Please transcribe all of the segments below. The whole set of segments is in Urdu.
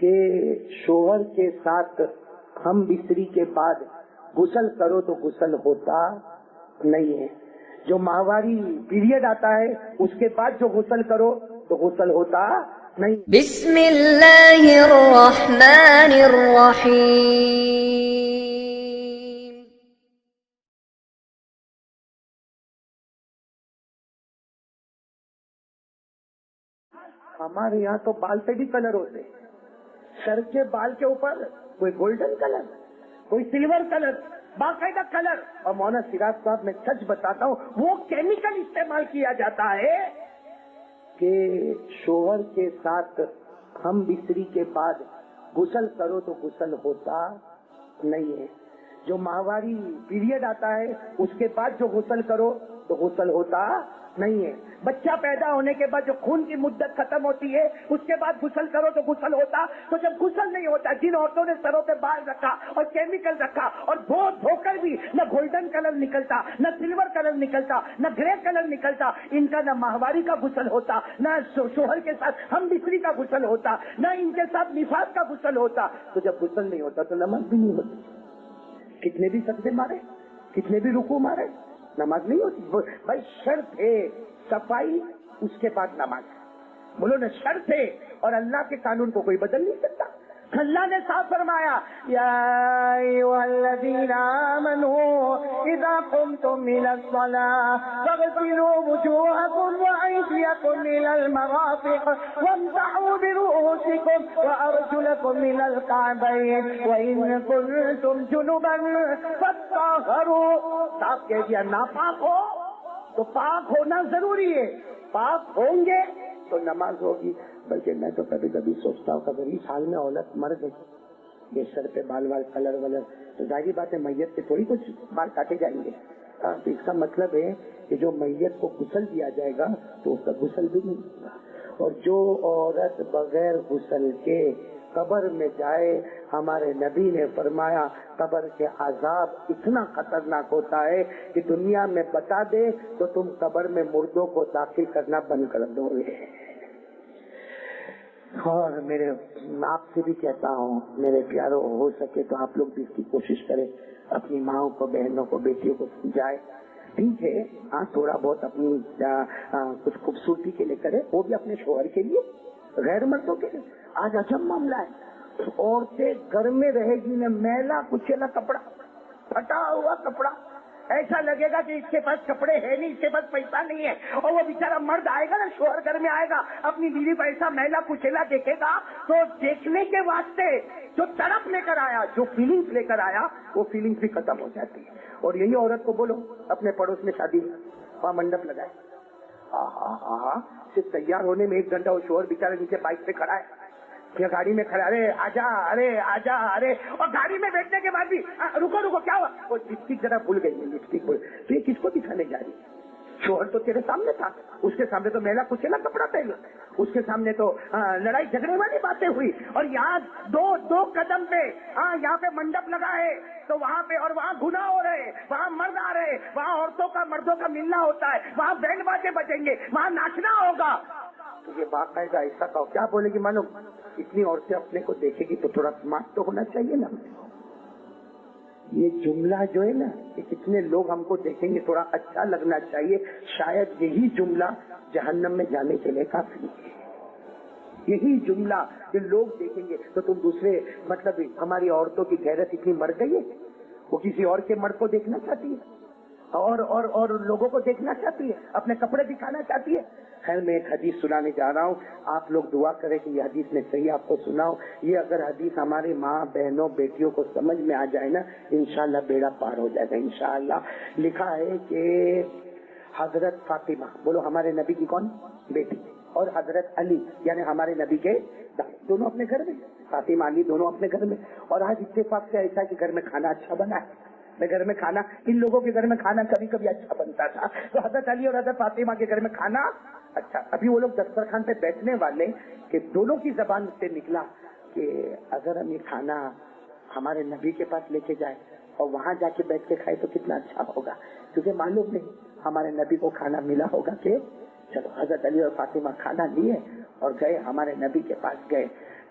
کہ شوہر کے ساتھ ہم بستری کے بعد غسل کرو تو غسل ہوتا نہیں ہے. جو ماہواری پیریڈ آتا ہے اس کے بعد جو غسل کرو تو غسل ہوتا نہیں. بسم اللہ الرحمن الرحیم. ہمارے یہاں تو بال پہ بھی کلر ہوتے ہیں. سر کے بال کے اوپر کوئی گولڈن کلر, کوئی سلور کلر, باقاعدہ کلر. اور مولانا سراج صاحب میں سچ بتاتا ہوں وہ کیمیکل استعمال کیا جاتا ہے کہ شوہر کے ساتھ ہم بستری کے بعد غسل کرو تو غسل ہوتا نہیں ہے. جو ماہواری پیریڈ آتا ہے اس کے بعد جو غسل کرو تو غسل ہوتا نہیں ہے. بچہ پیدا ہونے کے بعد جو خون کی مدت ختم ہوتی ہے اس کے بعد غسل کرو تو غسل ہوتا. تو جب غسل نہیں ہوتا, جن عورتوں نے سروں پہ بال رکھا اور کیمیکل رکھا اور دھو کر بھی نہ گولڈن کلر نکلتا, نہ سلور کلر نکلتا, نہ گرے کلر نکلتا, ان کا نہ ماہواری کا غسل ہوتا, نہ شوہر کے ساتھ ہم بستری کا غسل ہوتا, نہ ان کے ساتھ نفاس کا غسل ہوتا. تو جب غسل نہیں ہوتا تو نماز بھی نہیں ہوتی. کتنے بھی سجدے مارے, کتنے بھی رکوع مارے, نماز نہیں ہوتی. بھائی شرط ہے صفائی, اس کے بعد نماز. بولو نا شرط ہے, اور اللہ کے قانون کو کوئی بدل نہیں سکتا. اللہ نے صاف فرمایا یا ایھا الذین آمنوا اذا قمتم الى الصلاة فاغسلوا وجوہکم وایدیکم الى المرافق وامسحوا برؤوسکم وارجلکم الى الکعبین وان کنتم جنبا فاطہروا. صاف کہہ دیا ناپاک ہو تو پاک ہونا ضروری ہے, پاک ہوں گے تو نماز ہوگی. بلکہ میں تو کبھی کبھی سوچتا ہوں کہ اگر اس حال میں عورت مر گئی, یہ سر پہ بال کلر ولر, تو ظاہری بات ہے میت کے تھوڑی کچھ بال کاٹے جائیں گے. تو اس کا مطلب ہے کہ جو میت کو غسل دیا جائے گا تو اس کا غسل بھی نہیں ہوگا. اور جو عورت بغیر غسل کے قبر میں جائے, ہمارے نبی نے فرمایا قبر کے عذاب اتنا خطرناک ہوتا ہے کہ دنیا میں بتا دے تو تم قبر میں مردوں کو داخل کرنا بند کر دو گے. اور میرے آپ سے بھی کہتا ہوں میرے پیاروں, ہو سکے تو آپ لوگ بھی اس کی کوشش کریں, اپنی ماؤں کو, بہنوں کو, بیٹیوں کو سمجھائے. ٹھیک ہے ہاں تھوڑا بہت اپنی کچھ خوبصورتی کے لیے کرے, وہ بھی اپنے شوہر کے لیے, غیر مردوں کے لیے. آج عجب معاملہ ہے, عورتیں گھر میں رہے گی نہ میلا کچیلا کپڑا, پھٹا ہوا کپڑا, ایسا لگے گا کہ اس کے پاس کپڑے ہیں نہیں, اس کے پاس پیسہ نہیں ہے. اور وہ بیچارہ مرد آئے گا نا, شوہر گھر میں آئے گا, اپنی بیوی کو ایسا میلا کچیلا دیکھے گا تو دیکھنے کے واسطے جو طرف لے کر آیا, جو فیلنگز لے کر آیا, وہ فیلنگز بھی ختم ہو جاتی ہے. اور یہی عورت کو بولو اپنے پڑوس میں شادی, وہاں منڈپ لگائے, صرف تیار ہونے میں 1 گھنٹہ وہ شوہر بیچارے نیچے بائک پہ کھڑا ہے, یا گاڑی میں کھڑا, ارے آجا, ارے آجا, ارے. اور گاڑی میں بیٹھنے کے بعد بھی رکو کیا ہوا, وہ لپسٹک ذرا بھول گئی, لپسٹک بھول. تو یہ کس کو دکھانے جا رہی؟ شوہر تو تیرے سامنے تھا, اس کے سامنے تو میلا کچیلا کپڑا پہنا, اس کے سامنے تو لڑائی جھگڑے والی باتیں ہوئی. اور یہاں دو قدم پہ یہاں پہ منڈپ لگا ہے تو وہاں پہ, اور وہاں گناہ ہو رہے, وہاں مرد آ رہے, وہاں عورتوں کا مردوں کا ملنا ہوتا ہے, وہاں بینڈ باجے بجیں گے, وہاں ناچنا ہوگا. تو یہ باقاعدہ ایسا کا کیا بولے گی, معلوم اتنی عورتیں اپنے کو دیکھے گی تو تھوڑا سمارٹ تو ہونا چاہیے نا. یہ جملہ جو ہے نا کہ کتنے لوگ ہم کو دیکھیں گے تھوڑا اچھا لگنا چاہیے, شاید یہی جملہ جہنم میں جانے کے لیے کافی ہے. یہی جملہ کہ لوگ دیکھیں گے تو تم دوسرے, مطلب ہماری عورتوں کی غیرت اتنی مر گئی ہے, وہ کسی اور کے مرد کو دیکھنا چاہتی ہے, اور لوگوں کو دیکھنا چاہتی ہے, اپنے کپڑے دکھانا چاہتی ہے. خیر میں ایک حدیث سنانے جا رہا ہوں, آپ لوگ دعا کریں کہ یہ حدیث میں صحیح آپ کو سناؤں. یہ اگر حدیث ہماری ماں, بہنوں, بیٹیوں کو سمجھ میں آ جائے نا, انشاءاللہ بیڑا پار ہو جائے گا انشاءاللہ. لکھا ہے کہ حضرت فاطمہ, بولو ہمارے نبی کی کون بیٹی, اور حضرت علی یعنی ہمارے نبی کے دونوں اپنے گھر میں, فاطمہ علی دونوں اپنے گھر میں. اور آج اتفاق سے ایسا کہ گھر میں کھانا اچھا بنا ہے. میں گھر میں کھانا, ان لوگوں کے گھر میں کھانا کبھی کبھی اچھا بنتا تھا, تو حضرت علی اور حضرت فاطمہ کے گھر میں کھانا اچھا. ابھی وہ لوگ دسترخوان پہ بیٹھنے والے کہ دونوں کی زبان سے نکلا کہ اگر ہم یہ کھانا ہمارے نبی کے پاس لے کے جائے اور وہاں جا کے بیٹھ کے کھائے تو کتنا اچھا ہوگا, کیونکہ معلوم نہیں ہمارے نبی کو کھانا ملا ہوگا کہ. چلو حضرت علی اور فاطمہ کھانا لیے اور گئے, ہمارے نبی کے پاس گئے.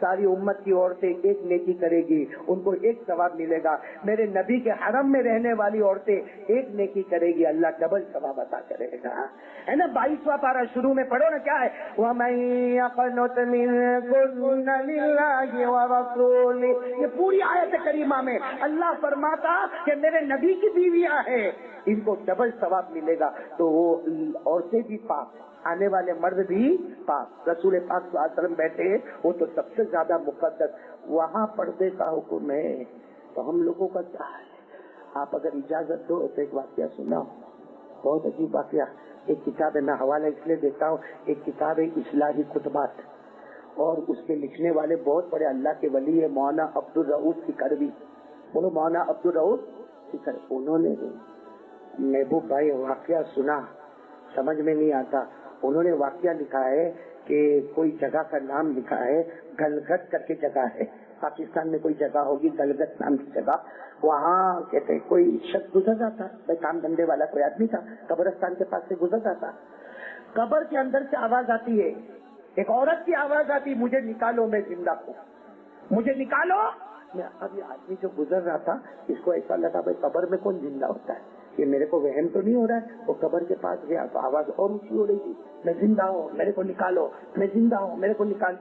ساری امت کی عورتیں ایک نیکی کرے گی ان کو ایک ثواب ملے گا. میرے نبی کے حرم میں رہنے والی عورتیں ایک نیکی کرے گی اللہ ڈبل ثواب عطا کرے گا. ہے نا 22واں پارہ شروع میں پڑھو نا کیا ہے وَمَن يَقْنُتْ مِنكُنَّ لِلَّهِ وَرَسُولِهِ. یہ پوری آیت کریمہ میں اللہ فرماتا کہ میرے نبی کی بیویاں ہیں ان کو ڈبل ثواب ملے گا. تو وہ عورتیں بھی پاک آنے والے مرد بھی پاک. رسول پاک صلی اللہ علیہ وسلم بیٹھے وہ تو سب سے زیادہ مقدس. وہاں پردے کا حکم ہے تو ہم لوگوں کا کیا ہے؟ آپ اگر اجازت دو تو ایک واقعہ سناؤ بہت عجیب واقعہ. ایک کتاب ہے میں حوالہ اس لیے دیتا ہوں ایک کتاب ہے اصلاحی خطبات اور اس کے لکھنے والے بہت بڑے اللہ کے ولی ہے مولانا عبدالرؤوف سکروی. بولو مولانا عبدالرؤوف سکروی. انہوں نے محبوب بھائی واقعہ سنا سمجھ میں نہیں آتا. انہوں نے واقعہ لکھا ہے کہ کوئی جگہ کا نام لکھا ہے گلگت کر کے جگہ ہے پاکستان میں کوئی جگہ ہوگی گلگت نام کی جگہ. وہاں کہتے ہیں کوئی شخص گزر جاتا بھائی کام دھندے والا کوئی آدمی تھا قبرستان کے پاس سے گزر جاتا. قبر کے اندر سے آواز آتی ہے ایک عورت کی آواز آتی مجھے نکالو میں زندہ ہوں مجھے نکالو. اب یہ آدمی جو گزر رہا تھا اس کو ایسا لگا بھائی قبر میں کون زندہ ہوتا ہے یہ میرے کو وہم تو نہیں ہو رہا ہے. وہ قبر کے پاس گیا تو آواز اور اونچی ہو رہی تھی میں زندہ ہوں میرے کو نکالو میں زندہ ہوں میرے کو نکال.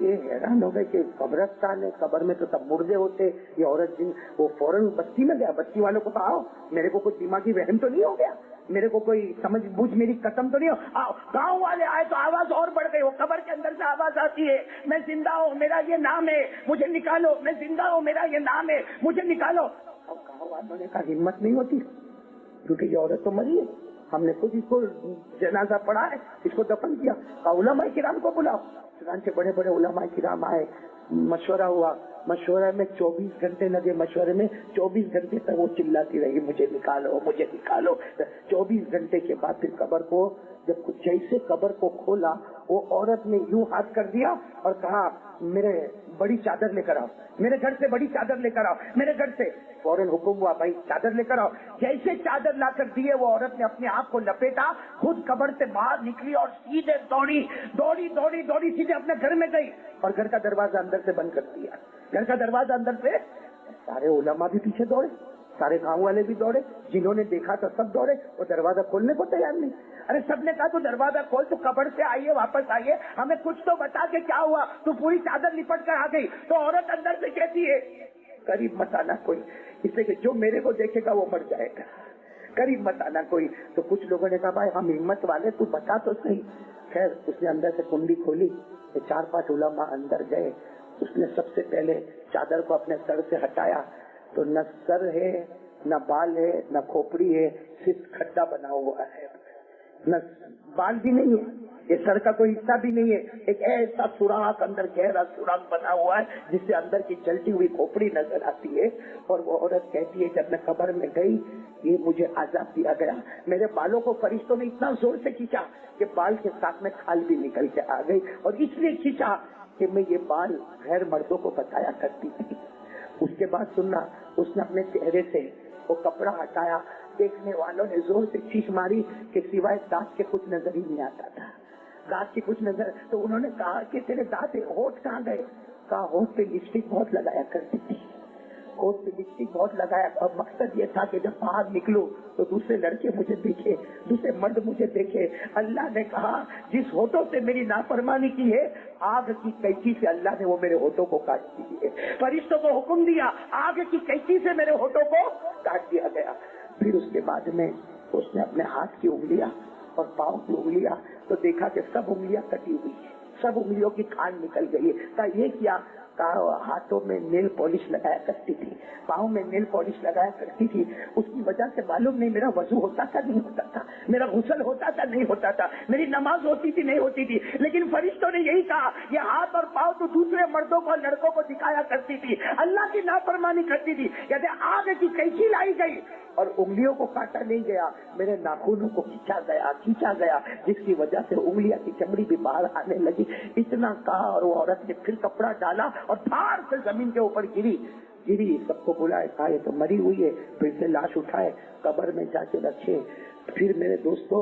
یہ حیران ہو گئے کہ قبرستان ہے قبر میں تو سب مردے ہوتے. یہ عورت جن وہ فوراً بستی میں گیا بستی والوں کو تو آؤ میرے کو کوئی دماغی وہم تو نہیں ہو گیا میرے کو کوئی سمجھ بوجھ میری ختم تو نہیں ہو. گاؤں والے آئے تو آواز اور بڑھ گئی. وہ قبر کے اندر سے آواز آتی ہے میں زندہ ہوں میرا یہ نام ہے مجھے نکالو میں زندہ ہوں میرا یہ نام ہے مجھے نکالو. اب گاؤں والوں نے کہا ہمت نہیں ہوتی کیونکہ یہ عورت تو مری ہے ہم نے خود اس کو جنازہ پڑھا ہے اس کو دفن کیا. علماء کرام کو بلاؤ. چنانچہ بڑے بڑے علماء کرام آئے مشورہ ہوا. مشورہ میں 24 گھنٹے لگے. مشورے میں 24 گھنٹے تک وہ چلاتی رہی مجھے نکالو مجھے نکالو. 24 گھنٹے کے بعد پھر قبر کو جب جیسے قبر کو کھولا وہ عورت نے یوں ہاتھ کر دیا اور کہا میرے بڑی چادر لے کر آؤ میرے گھر سے بڑی چادر لے کر آؤ میرے گھر سے. فوراً حکم ہوا بھائی چادر لے کر آؤ. جیسے چادر لا کر دیے وہ عورت نے اپنے آپ کو لپیٹا خود قبر سے باہر نکلی اور سیدھے دوڑی دوڑی دوڑی دوڑی سیدھے اپنے گھر میں گئی اور گھر کا دروازہ اندر سے بند کر دیا. گھر کا دروازہ اندر سے. سارے علماء بھی پیچھے دوڑے سارے گاؤں والے بھی دوڑے جنہوں نے دیکھا تو سب دوڑے. وہ دروازہ کھولنے کو تیار نہیں. ارے سب نے کہا تو دروازہ کھول تو قبر سے آئیے واپس آئیے ہمیں کچھ تو بتا کے کیا ہوا تو پوری چادر لپٹ کر آ گئی. تو عورت اندر سے کہتی ہے قریب مت آنا کوئی اس لیے کہ جو میرے کو دیکھے گا وہ مر جائے گا قریب مت آنا کوئی. تو کچھ لوگوں نے کہا بھائی ہم ہمت والے تو بتا تو صحیح. خیر اس نے اندر سے کنڈی کھولی 4-5 علماء اندر گئے. اس نے سب سے پہلے چادر کو اپنے سر سے ہٹایا تو نہ سر ہے نہ بال ہے نہ کھوپڑی ہے صرف کھڈا بنا ہوا ہے. نہ بال بھی نہیں ہے یہ سر کا کوئی حصہ بھی نہیں ہے. ایک ایسا سوراخ اندر گہرا سوراخ بنا ہوا ہے جس سے اندر کی جلتی ہوئی کھوپڑی نظر آتی ہے. اور وہ عورت کہتی ہے جب میں قبر میں گئی یہ مجھے عذاب دیا گیا. میرے بالوں کو فرشتوں نے اتنا زور سے کھینچا کہ بال کے ساتھ میں کھال بھی نکل کے آ گئی اور اس لیے کھینچا کہ میں یہ بال غیر مردوں کو بتایا کرتی تھی. اس کے بعد سننا اس نے اپنے چہرے سے وہ کپڑا ہٹایا. دیکھنے والوں نے زور سے چیخ ماری کہ سوائے دانت کے کچھ نظر ہی نہیں آتا تھا. دانت کی کچھ نظر. تو انہوں نے کہا کہ تیرے دانت ہونٹ کہاں گئے. کہا ہونٹ پہ لپسٹک بہت لگایا کرتی تھی ہونٹ پہ لپسٹک بہت لگایا. اور مقصد یہ تھا کہ جب باہر نکلوں تو دوسرے لڑکے مجھے دیکھے دوسرے مرد مجھے دیکھے. اللہ نے کہا جس ہونٹوں سے میری نافرمانی کی ہے آگ کی قینچی سے اللہ نے وہ میرے ہونٹوں کو کاٹ دی ہے. فرشتوں کو حکم دیا آگ کی قینچی سے میرے ہونٹوں کو کاٹ دیا گیا. پھر اس کے بعد میں اس نے اپنے ہاتھ کی انگلیاں اور پاؤں کی انگلیاں تو دیکھا کہ سب انگلیاں کٹی ہوئی ہیں سب انگلیوں کی کھال نکل گئی ہے. کہا یہ کیا. کہا ہاتھوں میں نیل پالش لگایا کرتی تھی پاؤں میں نیل پالش لگایا کرتی تھی. اس کی وجہ سے معلوم نہیں میرا وضو ہوتا تھا نہیں ہوتا تھا میرا غسل ہوتا تھا نہیں ہوتا تھا میری نماز ہوتی تھی نہیں ہوتی تھی. لیکن فرشتوں نے یہی کہا یہ ہاتھ اور پاؤں تو دوسرے مردوں کو لڑکوں کو دکھایا کرتی تھی اللہ کی نافرمانی کرتی تھی. کہتے آگ کی قینچی لائی گئی اور انگلیوں کو کاٹا نہیں گیا میرے ناخنوں کو کھینچا گیا جس کی وجہ سے انگلیاں کی چمڑی بھی باہر آنے لگی. اتنا کہا اور وہ عورت نے پھر کپڑا ڈالا اور دھار سے زمین کے اوپر گری. سب کو بلائے کہا یہ تو مری ہوئی ہے. پھر سے لاش اٹھائے قبر میں جا کے رکھے. پھر میرے دوستوں